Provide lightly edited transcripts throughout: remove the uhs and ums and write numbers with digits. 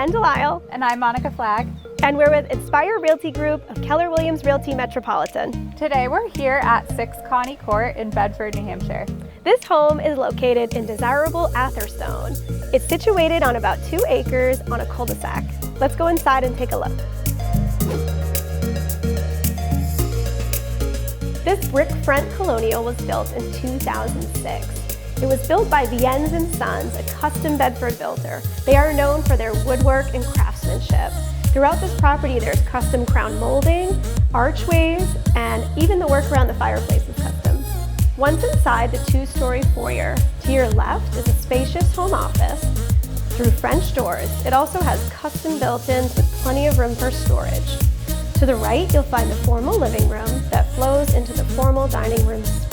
Jen Delisle. And I'm Monica Flagg. And we're with Inspire Realty Group of Keller Williams Realty Metropolitan. Today we're here at 6 Connie Court in Bedford, New Hampshire. This home is located in desirable Atherstone. It's situated on about 2 acres on a cul-de-sac. Let's go inside and take a look. This brick-front colonial was built in 2006. It was built by Viens and Sons, a custom Bedford builder. They are known for their woodwork and craftsmanship. Throughout this property, there's custom crown molding, archways, and even the work around the fireplace is custom. Once inside the 2-story foyer, to your left is a spacious home office. Through French doors, it also has custom built-ins with plenty of room for storage. To the right, you'll find the formal living room that flows into the formal dining room space.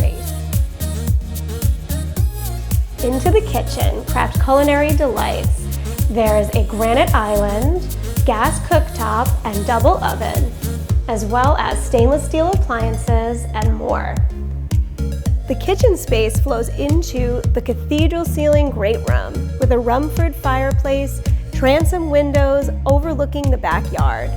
Into the kitchen, craft culinary delights. There is a granite island, gas cooktop, and double oven, as well as stainless steel appliances and more. The kitchen space flows into the Cathedral Ceiling great room with a Rumford Fireplace, transom windows overlooking the backyard.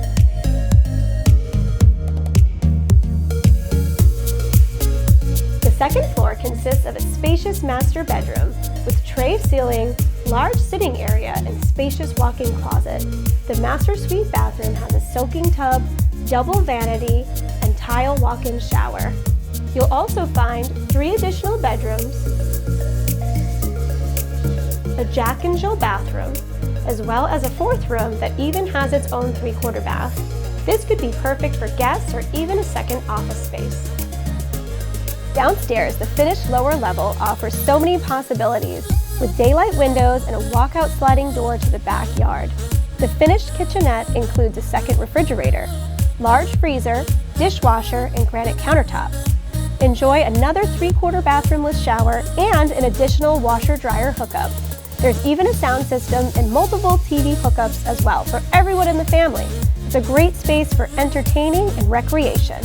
The second floor consists of a spacious master bedroom with tray ceiling, large sitting area, and spacious walk-in closet. The master suite bathroom has a soaking tub, double vanity, and tile walk-in shower. You'll also find 3 additional bedrooms, a Jack and Jill bathroom, as well as a 4th room that even has its own 3/4 bath. This could be perfect for guests or even a second office space. Downstairs, the finished lower level offers so many possibilities with daylight windows and a walkout sliding door to the backyard. The finished kitchenette includes a second refrigerator, large freezer, dishwasher, and granite countertops. Enjoy another 3/4 bathroom with shower and an additional washer-dryer hookup. There's even a sound system and multiple TV hookups as well for everyone in the family. It's a great space for entertaining and recreation.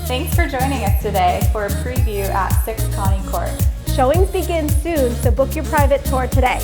Thanks for joining us today for a preview at 6 Connie Court. Showings begin soon, so book your private tour today.